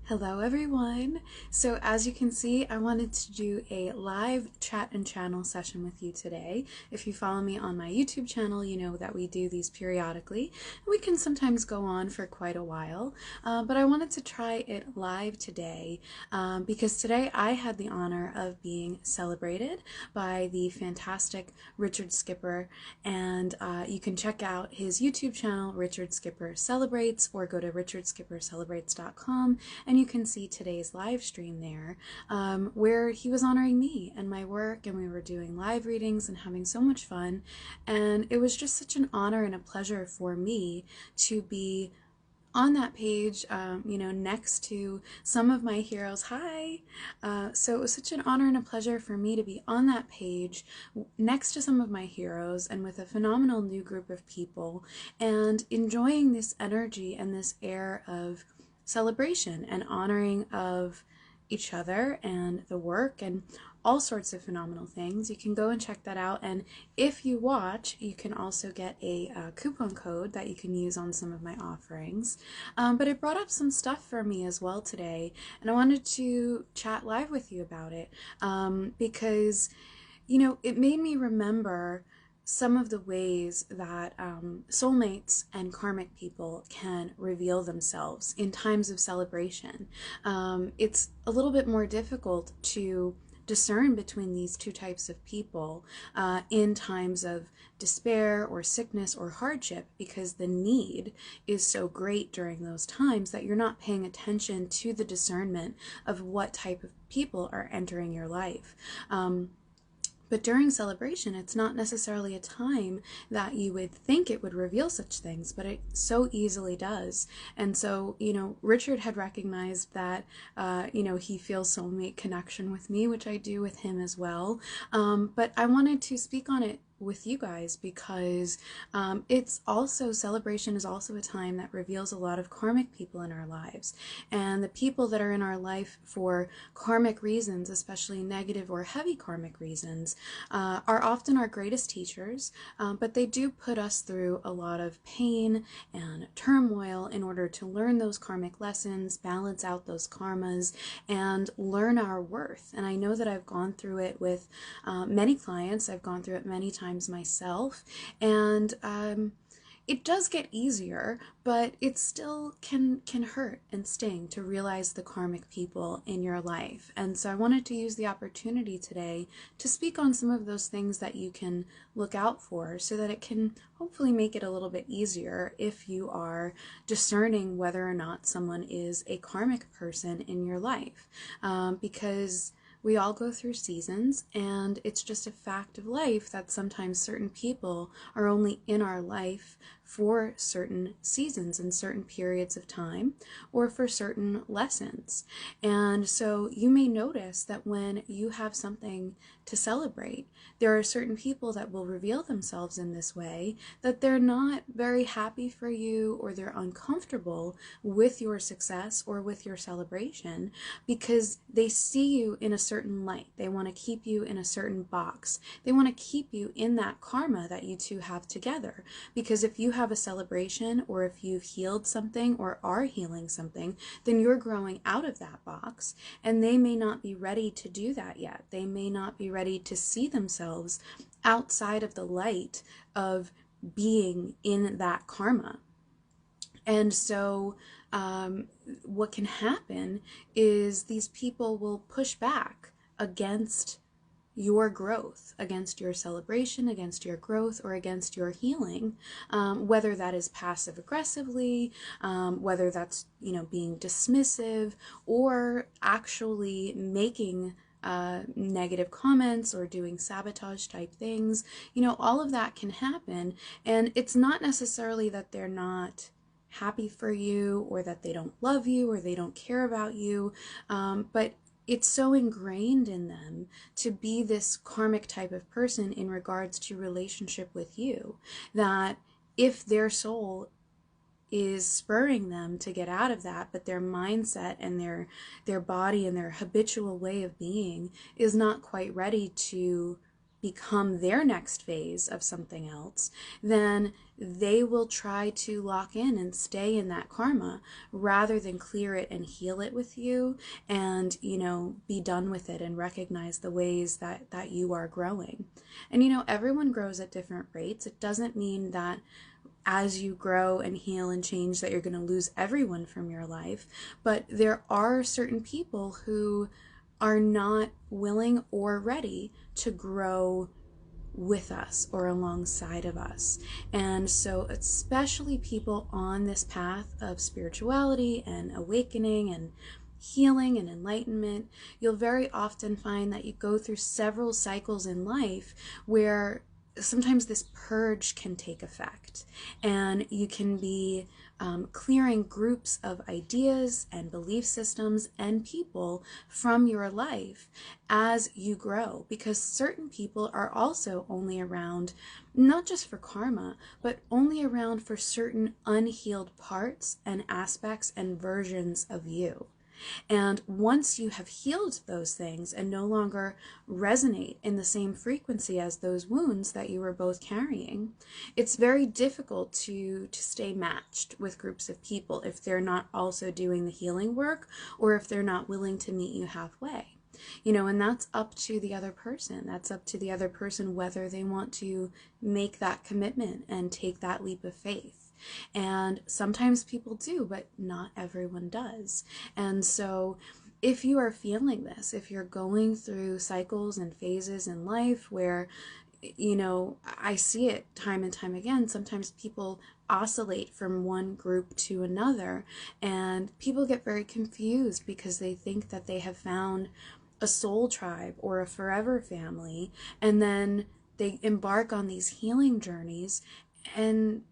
Hello everyone! So as you can see, I wanted to do a live chat and channel session with you today. If you follow me on my YouTube channel, you know that we do these periodically. We can sometimes go on for quite a while, but I wanted to try it live today because today I had the honor of being celebrated by the fantastic Richard Skipper, and you can check out his YouTube channel, Richard Skipper Celebrates, or go to richardskippercelebrates.com and you can see today's live stream there where he was honoring me and my work, and we were doing live readings and having so much fun. And it was just such an honor and a pleasure for me to be on that page, next to some of my heroes. Hi! So it was such an honor and a pleasure for me to be on that page next to some of my heroes and with a phenomenal new group of people and enjoying this energy and this air of celebration and honoring of each other and the work and all sorts of phenomenal things. You can go and check that out, and if you watch, you can also get a coupon code that you can use on some of my offerings. But it brought up some stuff for me as well today, and I wanted to chat live with you about it because, it made me remember some of the ways that soulmates and karmic people can reveal themselves in times of celebration. It's a little bit more difficult to discern between these two types of people in times of despair or sickness or hardship, because the need is so great during those times that you're not paying attention to the discernment of what type of people are entering your life. But during celebration, it's not necessarily a time that you would think it would reveal such things, but it so easily does. And so, Richard had recognized that, he feels soulmate connection with me, which I do with him as well. But I wanted to speak on it with you guys because celebration is also a time that reveals a lot of karmic people in our lives. And the people that are in our life for karmic reasons, especially negative or heavy karmic reasons, are often our greatest teachers, but they do put us through a lot of pain and turmoil in order to learn those karmic lessons, balance out those karmas, and learn our worth. And I know that I've gone through it with many clients. I've gone through it many times myself, and it does get easier, but it still can hurt and sting to realize the karmic people in your life. And so I wanted to use the opportunity today to speak on some of those things that you can look out for so that it can hopefully make it a little bit easier if you are discerning whether or not someone is a karmic person in your life, because we all go through seasons, and it's just a fact of life that sometimes certain people are only in our life for certain seasons and certain periods of time, or for certain lessons. And so you may notice that when you have something to celebrate, there are certain people that will reveal themselves in this way, that they're not very happy for you, or they're uncomfortable with your success or with your celebration, because they see you in a certain light. They want to keep you in a certain box. They want to keep you in that karma that you two have together. Because if you have a celebration, or if you've healed something or are healing something, then you're growing out of that box, and they may not be ready to do that yet. They may not be ready to see themselves outside of the light of being in that karma. And so what can happen is these people will push back against your growth, against your celebration, against your growth, or against your healing, whether that is passive aggressively, whether that's being dismissive, or actually making negative comments or doing sabotage type things. All of that can happen, and it's not necessarily that they're not happy for you, or that they don't love you, or they don't care about you, but it's so ingrained in them to be this karmic type of person in regards to relationship with you, that if their soul is spurring them to get out of that, but their mindset and their body and their habitual way of being is not quite ready to become their next phase of something else, then they will try to lock in and stay in that karma rather than clear it and heal it with you and, be done with it and recognize the ways that you are growing. And, everyone grows at different rates. It doesn't mean that as you grow and heal and change that you're going to lose everyone from your life, but there are certain people who are not willing or ready to grow with us or alongside of us. And so especially people on this path of spirituality and awakening and healing and enlightenment, you'll very often find that you go through several cycles in life where sometimes this purge can take effect, and you can be clearing groups of ideas and belief systems and people from your life as you grow, because certain people are also only around not just for karma, but only around for certain unhealed parts and aspects and versions of you. And once you have healed those things and no longer resonate in the same frequency as those wounds that you were both carrying, it's very difficult to stay matched with groups of people if they're not also doing the healing work, or if they're not willing to meet you halfway. And that's up to the other person. That's up to the other person whether they want to make that commitment and take that leap of faith. And sometimes people do, but not everyone does. And so if you are feeling this, if you're going through cycles and phases in life where, I see it time and time again, sometimes people oscillate from one group to another, and people get very confused because they think that they have found a soul tribe or a forever family, and then they embark on these healing journeys and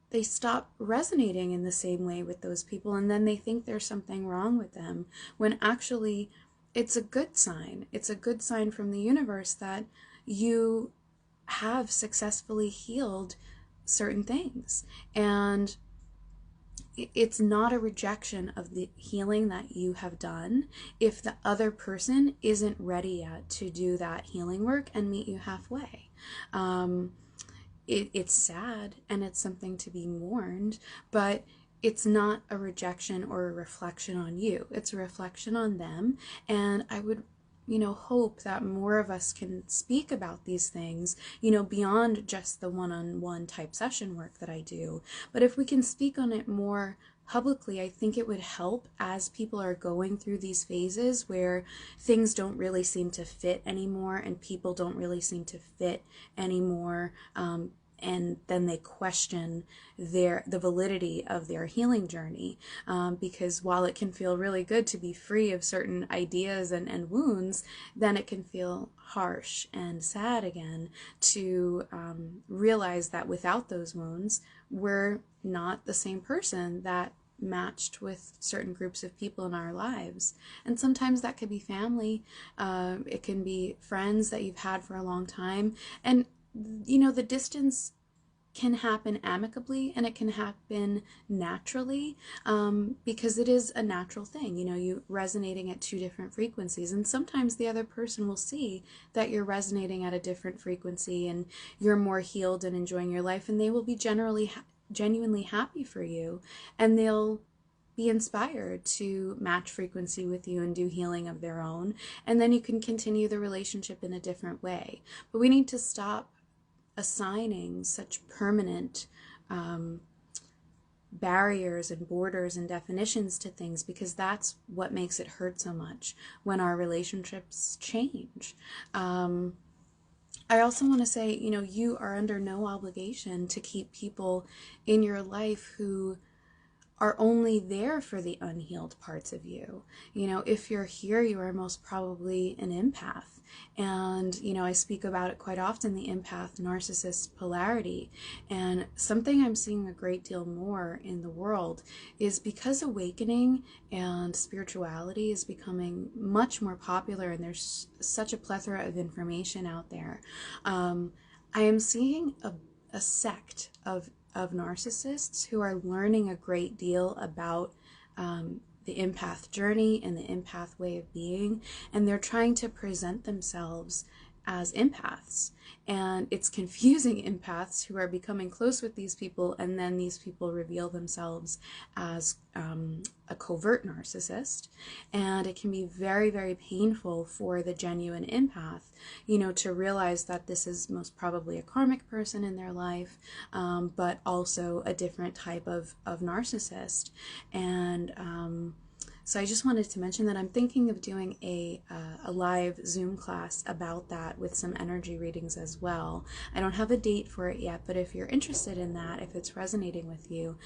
they stop resonating in the same way with those people, and then they think there's something wrong with them, when actually it's a good sign. It's a good sign from the universe that you have successfully healed certain things. And it's not a rejection of the healing that you have done if the other person isn't ready yet to do that healing work and meet you halfway. It's sad and it's something to be mourned, but it's not a rejection or a reflection on you. It's a reflection on them. And I would, hope that more of us can speak about these things, beyond just the one-on-one type session work that I do. But if we can speak on it more publicly, I think it would help as people are going through these phases where things don't really seem to fit anymore and people don't really seem to fit anymore, and then they question the validity of their healing journey, because while it can feel really good to be free of certain ideas and wounds, then it can feel harsh and sad again to realize that without those wounds, we're not the same person that matched with certain groups of people in our lives. And sometimes that could be family, it can be friends that you've had for a long time, and the distance can happen amicably and it can happen naturally, because it is a natural thing. You resonating at two different frequencies, and sometimes the other person will see that you're resonating at a different frequency and you're more healed and enjoying your life, and they will be genuinely happy for you, and they'll be inspired to match frequency with you and do healing of their own, and then you can continue the relationship in a different way. But we need to stop assigning such permanent barriers and borders and definitions to things, because that's what makes it hurt so much when our relationships change. I also want to say, you are under no obligation to keep people in your life who are only there for the unhealed parts of you. If you're here, you are most probably an empath. And, I speak about it quite often, the empath narcissist polarity. And something I'm seeing a great deal more in the world is because awakening and spirituality is becoming much more popular and there's such a plethora of information out there. I am seeing a sect of narcissists who are learning a great deal about the empath journey and the empath way of being, and they're trying to present themselves as empaths. And it's confusing empaths who are becoming close with these people, and then these people reveal themselves as a covert narcissist. And it can be very, very painful for the genuine empath, you know, to realize that this is most probably a karmic person in their life, but also a different type of narcissist. And so I just wanted to mention that I'm thinking of doing a live Zoom class about that with some energy readings as well. I don't have a date for it yet, but if you're interested in that, if it's resonating with you,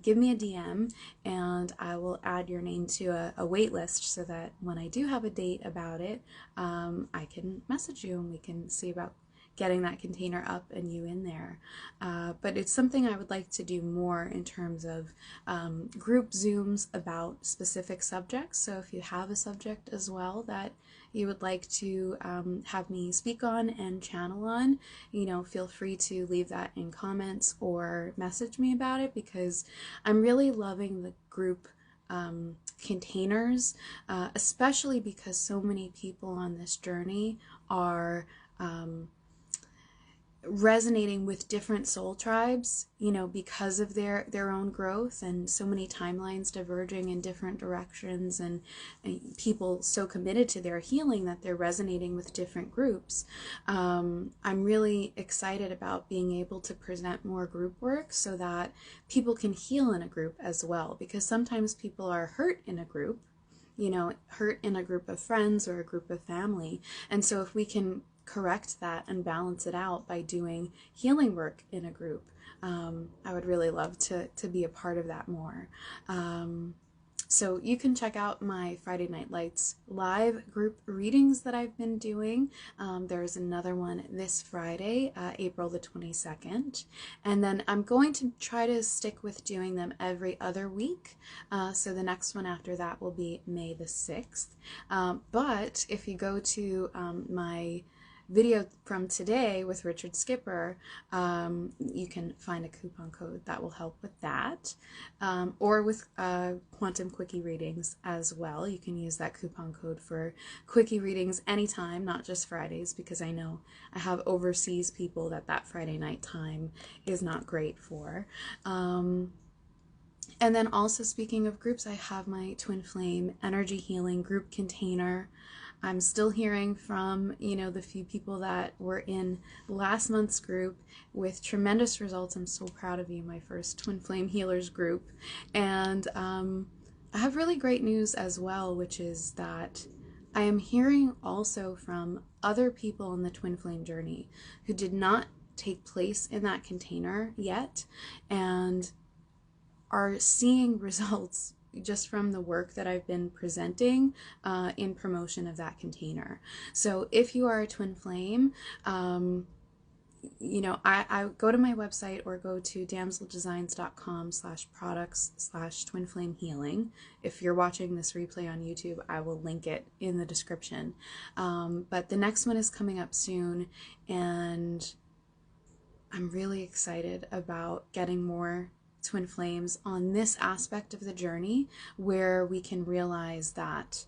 give me a DM and I will add your name to a wait list so that when I do have a date about it, I can message you and we can see about getting that container up and you in there. But it's something I would like to do more in terms of group Zooms about specific subjects. So if you have a subject as well that you would like to have me speak on and channel on, you know, feel free to leave that in comments or message me about it, because I'm really loving the group containers, especially because so many people on this journey are resonating with different soul tribes, you know, because of their own growth, and so many timelines diverging in different directions, and people so committed to their healing that they're resonating with different groups. I'm really excited about being able to present more group work so that people can heal in a group as well, because sometimes people are hurt in a group, you know, hurt in a group of friends or a group of family. And so if we can correct that and balance it out by doing healing work in a group, I would really love to be a part of that more. So you can check out my Friday Night Lights live group readings that I've been doing. There's another one this Friday, April the 22nd. And then I'm going to try to stick with doing them every other week. So the next one after that will be May the 6th. But if you go to my video from today with Richard Skipper, you can find a coupon code that will help with that, or with quantum quickie readings as well. You can use that coupon code for quickie readings anytime, not just Fridays, because I know I have overseas people that Friday night time is not great for. And then also, speaking of groups, I have my Twin Flame energy healing group container. I'm still hearing from, you know, the few people that were in last month's group with tremendous results. I'm so proud of you, my first Twin Flame Healers group. And I have really great news as well, which is that I am hearing also from other people on the Twin Flame journey who did not take place in that container yet and are seeing results just from the work that I've been presenting in promotion of that container. So if you are a twin flame, you know, I go to my website or go to damseldesigns.com/products/twin flame healing. If you're watching this replay on YouTube, I will link it in the description. But the next one is coming up soon, and I'm really excited about getting more twin flames on this aspect of the journey, where we can realize that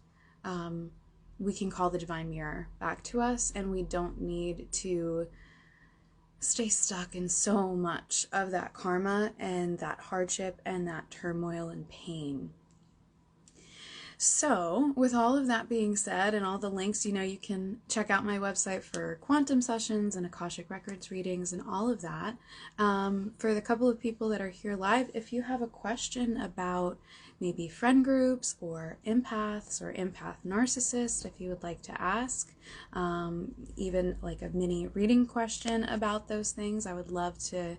we can call the divine mirror back to us, and we don't need to stay stuck in so much of that karma and that hardship and that turmoil and pain. So with all of that being said, and all the links, you know, you can check out my website for quantum sessions and Akashic Records readings and all of that. For the couple of people that are here live, if you have a question about maybe friend groups or empaths or empath narcissists, if you would like to ask, even like a mini reading question about those things, I would love to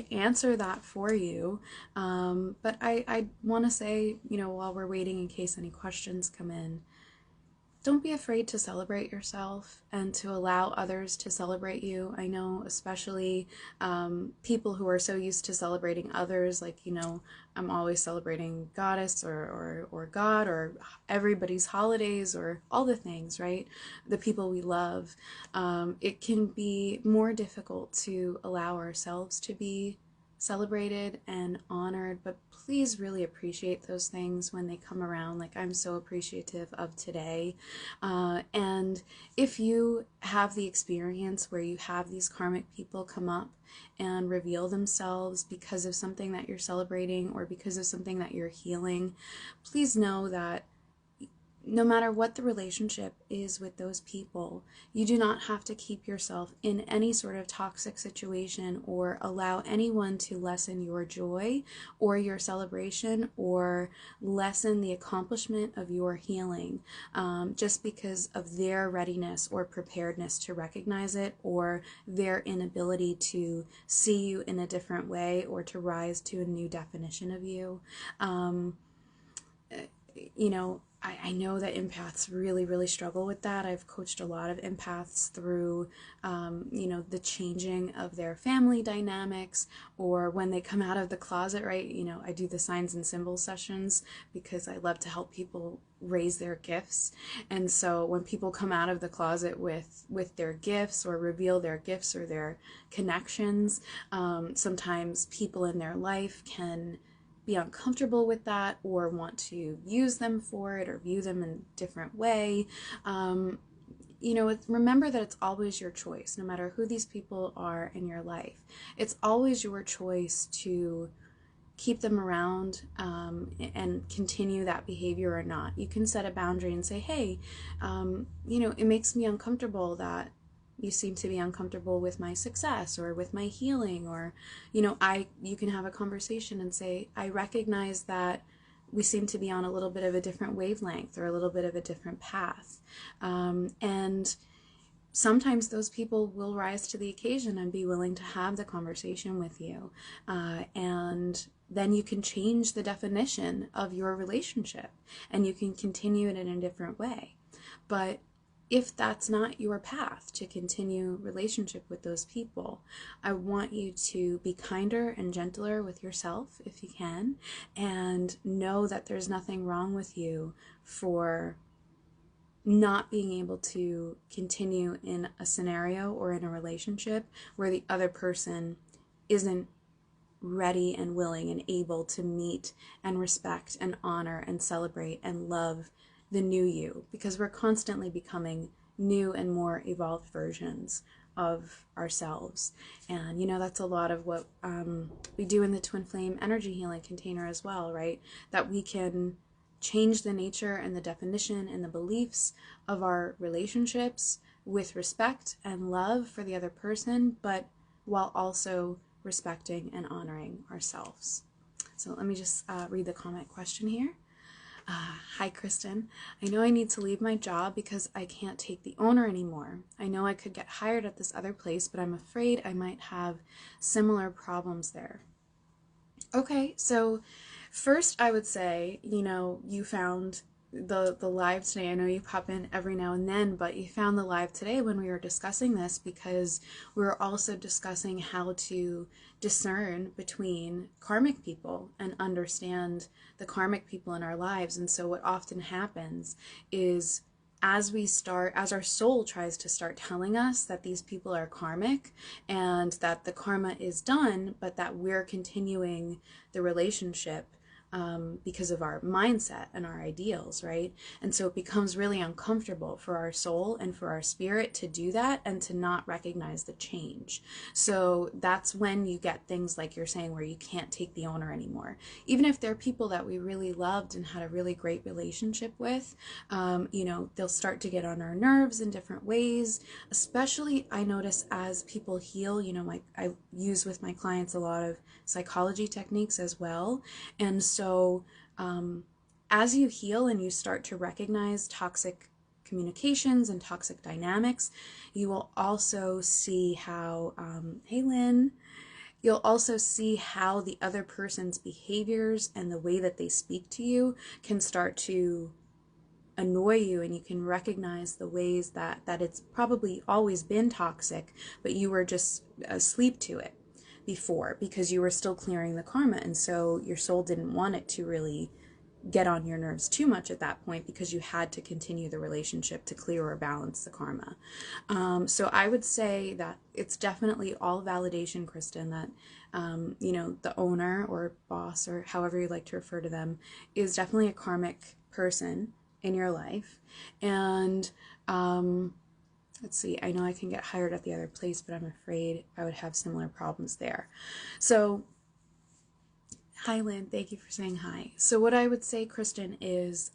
answer that for you. But I want to say, you know, while we're waiting, in case any questions come in, don't be afraid to celebrate yourself and to allow others to celebrate you. I know especially people who are so used to celebrating others, like, you know, I'm always celebrating goddess or God or everybody's holidays or all the things, right? The people we love. It can be more difficult to allow ourselves to be celebrated and honored, but please really appreciate those things when they come around. Like, I'm so appreciative of today. And if you have the experience where you have these karmic people come up and reveal themselves because of something that you're celebrating or because of something that you're healing, please know that no matter what the relationship is with those people, you do not have to keep yourself in any sort of toxic situation or allow anyone to lessen your joy or your celebration or lessen the accomplishment of your healing, just because of their readiness or preparedness to recognize it, or their inability to see you in a different way or to rise to a new definition of you. You know, I know that empaths really, really struggle with that. I've coached a lot of empaths through, you know, the changing of their family dynamics, or when they come out of the closet, right? You know, I do the signs and symbols sessions because I love to help people raise their gifts. And so when people come out of the closet with their gifts or reveal their gifts or their connections, sometimes people in their life can be uncomfortable with that or want to use them for it or view them in a different way. You know, remember that it's always your choice, no matter who these people are in your life. It's always your choice to keep them around and continue that behavior or not. You can set a boundary and say, hey, you know, it makes me uncomfortable that you seem to be uncomfortable with my success or with my healing, or, you know, you can have a conversation and say, I recognize that we seem to be on a little bit of a different wavelength or a little bit of a different path. And sometimes those people will rise to the occasion and be willing to have the conversation with you. And then you can change the definition of your relationship and you can continue it in a different way. But if that's not your path to continue relationship with those people, I want you to be kinder and gentler with yourself if you can, and know that there's nothing wrong with you for not being able to continue in a scenario or in a relationship where the other person isn't ready and willing and able to meet and respect and honor and celebrate and love the new you, because we're constantly becoming new and more evolved versions of ourselves. And you know, that's a lot of what we do in the twin flame energy healing container as well, right? That we can change the nature and the definition and the beliefs of our relationships with respect and love for the other person, but while also respecting and honoring ourselves. So let me just read the comment question here. Hi, Kristen. I know I need to leave my job because I can't take the owner anymore. I know I could get hired at this other place, but I'm afraid I might have similar problems there. Okay, so first I would say, you know, you found the live today. I know you pop in every now and then, but you found the live today when we were discussing this because we were also discussing how to discern between karmic people and understand the karmic people in our lives. And so what often happens is as our soul tries to start telling us that these people are karmic and that the karma is done, but that we're continuing the relationship because of our mindset and our ideals, right? And so it becomes really uncomfortable for our soul and for our spirit to do that and to not recognize the change. So that's when you get things like you're saying where you can't take the owner anymore. Even if they're people that we really loved and had a really great relationship with, you know, they'll start to get on our nerves in different ways. Especially I notice as people heal, you know, I use with my clients a lot of psychology techniques as well. And so as you heal and you start to recognize toxic communications and toxic dynamics, you will also see how, hey Lynn, you'll also see how the other person's behaviors and the way that they speak to you can start to annoy you, and you can recognize the ways that it's probably always been toxic, but you were just asleep to it before because you were still clearing the karma, and so your soul didn't want it to really get on your nerves too much at that point because you had to continue the relationship to clear or balance the karma. So I would say that it's definitely all validation, Kristen, that, you know, the owner or boss or however you like to refer to them is definitely a karmic person in your life. And let's see, I know I can get hired at the other place, but I'm afraid I would have similar problems there. So hi, Lynn. Thank you for saying hi. So what I would say, Kristen, is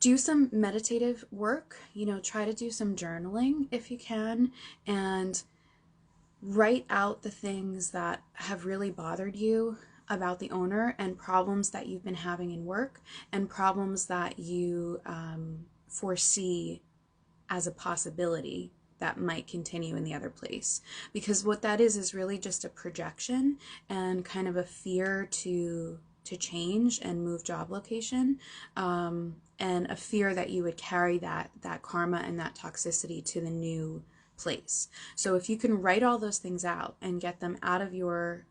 do some meditative work. You know, try to do some journaling if you can, and write out the things that have really bothered you about the owner and problems that you've been having in work and problems that you foresee as a possibility that might continue in the other place. Because what that is really just a projection and kind of a fear to change and move job location, and a fear that you would carry that karma and that toxicity to the new place. So if you can write all those things out and get them out of your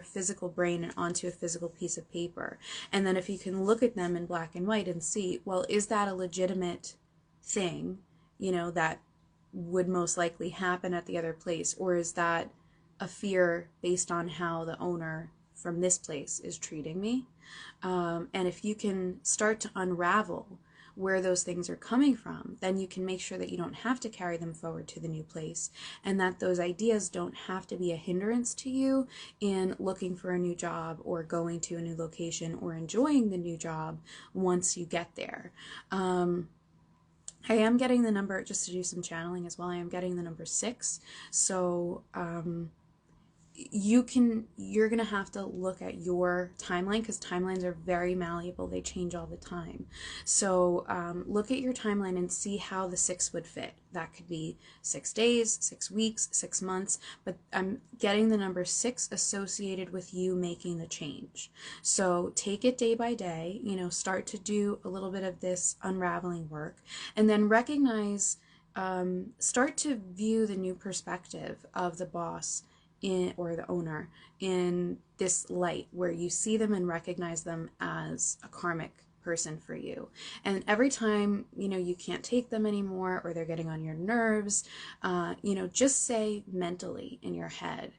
physical brain and onto a physical piece of paper, and then if you can look at them in black and white and see, well, is that a legitimate thing, you know, that would most likely happen at the other place, or is that a fear based on how the owner from this place is treating me? And if you can start to unravel where those things are coming from, then you can make sure that you don't have to carry them forward to the new place, and that those ideas don't have to be a hindrance to you in looking for a new job or going to a new location or enjoying the new job once you get there. I am getting the number, just to do some channeling as well, I am getting the number 6. So you're going to have to look at your timeline, because timelines are very malleable. They change all the time. So look at your timeline and see how the 6 would fit. That could be 6 days, 6 weeks, 6 months, but I'm getting the number 6 associated with you making the change. So take it day by day, you know, start to do a little bit of this unraveling work, and then recognize, start to view the new perspective of the boss or the owner in this light, where you see them and recognize them as a karmic person for you. And every time, you know, you can't take them anymore or they're getting on your nerves, you know, just say mentally in your head,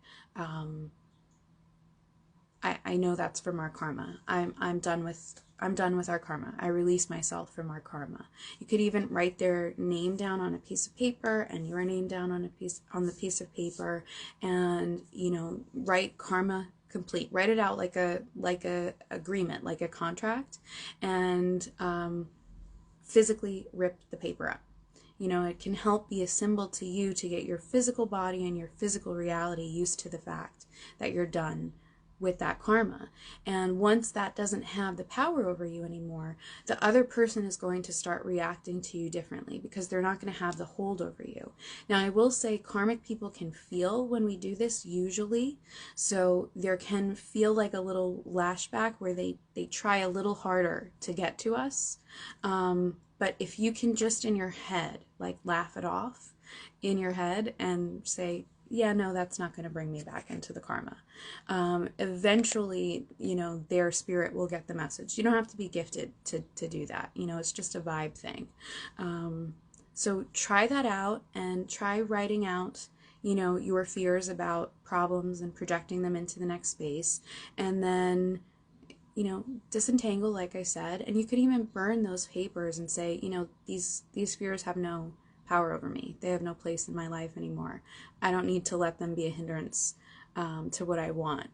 I know that's from our karma. I'm done with our karma. I release myself from our karma. You could even write their name down on a piece of paper and your name down on the piece of paper, and, you know, write karma complete. Write it out like a agreement, like a contract, and physically rip the paper up. You know, it can help be a symbol to you to get your physical body and your physical reality used to the fact that you're done with that karma. And once that doesn't have the power over you anymore, the other person is going to start reacting to you differently, because they're not going to have the hold over you. Now, I will say karmic people can feel when we do this, usually. So there can feel like a little lashback where they try a little harder to get to us. But if you can just in your head, like, laugh it off in your head and say, yeah, no, that's not going to bring me back into the karma. Eventually, you know, their spirit will get the message. You don't have to be gifted to do that. You know, it's just a vibe thing. So try that out, and try writing out, you know, your fears about problems and projecting them into the next space. And then, you know, disentangle, like I said, and you could even burn those papers and say, you know, these fears have no power over me. They have no place in my life anymore. I don't need to let them be a hindrance to what I want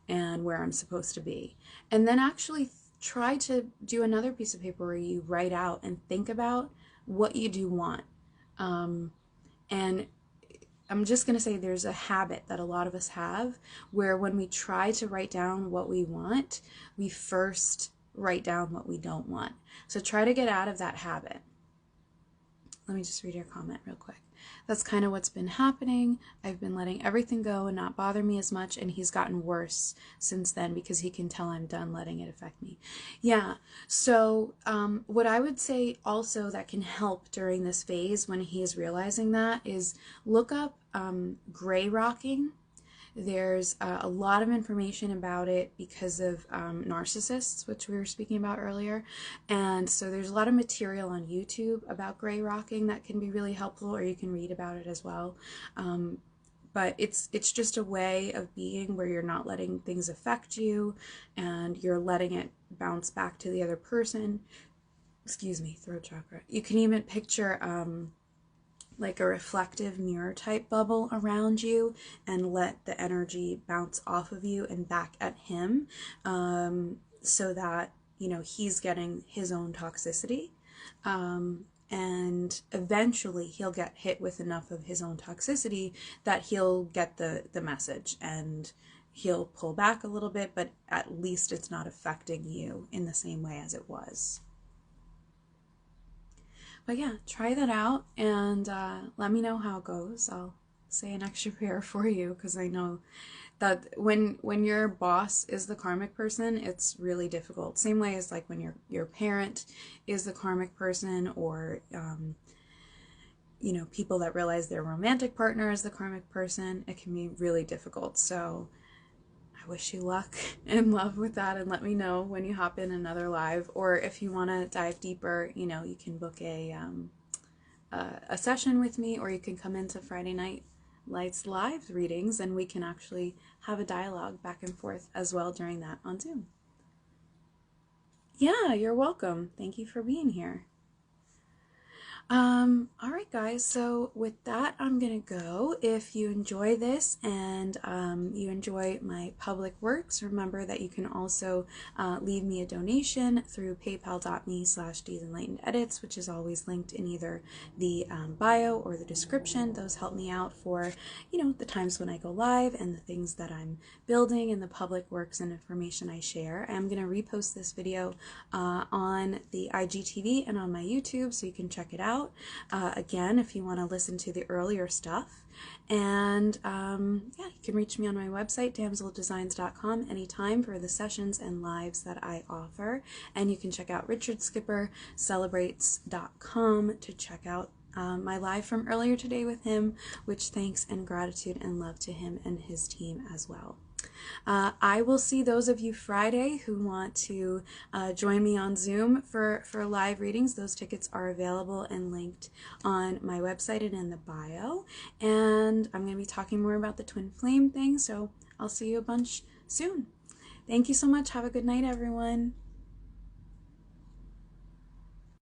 and where I'm supposed to be. And then actually try to do another piece of paper where you write out and think about what you do want. And I'm just going to say there's a habit that a lot of us have where when we try to write down what we want, we first write down what we don't want. So try to get out of that habit. Let me just read your comment real quick. That's kind of what's been happening. I've been letting everything go and not bother me as much, and he's gotten worse since then because he can tell I'm done letting it affect me. Yeah, so what I would say also that can help during this phase when he is realizing that is look up gray rocking. There's a lot of information about it because of narcissists, which we were speaking about earlier. And so there's a lot of material on YouTube about gray rocking that can be really helpful, or you can read about it as well. But it's just a way of being where you're not letting things affect you and you're letting it bounce back to the other person. Excuse me, throat chakra. You can even picture like a reflective mirror type bubble around you and let the energy bounce off of you and back at him, so that, you know, he's getting his own toxicity. And eventually he'll get hit with enough of his own toxicity that he'll get the message and he'll pull back a little bit, but at least it's not affecting you in the same way as it was. But yeah, try that out and let me know how it goes. I'll say an extra prayer for you, because I know that when your boss is the karmic person, it's really difficult. Same way as like when your parent is the karmic person, or you know, people that realize their romantic partner is the karmic person, it can be really difficult. So I wish you luck and love with that, and let me know when you hop in another live, or if you want to dive deeper, you know, you can book a session with me, or you can come into Friday Night Lights live readings and we can actually have a dialogue back and forth as well during that on Zoom. Yeah, you're welcome. Thank you for being here. All right, guys, so with that, I'm gonna go. If you enjoy this and you enjoy my public works, remember that you can also leave me a donation through paypal.me/𝑑enlightenededits, which is always linked in either the bio or the description. Those help me out for, you know, the times when I go live and the things that I'm building and the public works and information I share. I'm gonna repost this video on the IGTV and on my YouTube, so you can check it out. Again, if you want to listen to the earlier stuff. And yeah, you can reach me on my website, 𝑇�𓋹𓓴𝓴.com, anytime for the sessions and lives that I offer. And you can check out 𝑟ichardskippercelebrates.com to check out my live from earlier today with him, which thanks and gratitude and love to him and his team as well. I will see those of you Friday who want to join me on Zoom for live readings. Those tickets are available and linked on my website and in the bio. And I'm going to be talking more about the twin flame thing, so I'll see you a bunch soon. Thank you so much. Have a good night, everyone.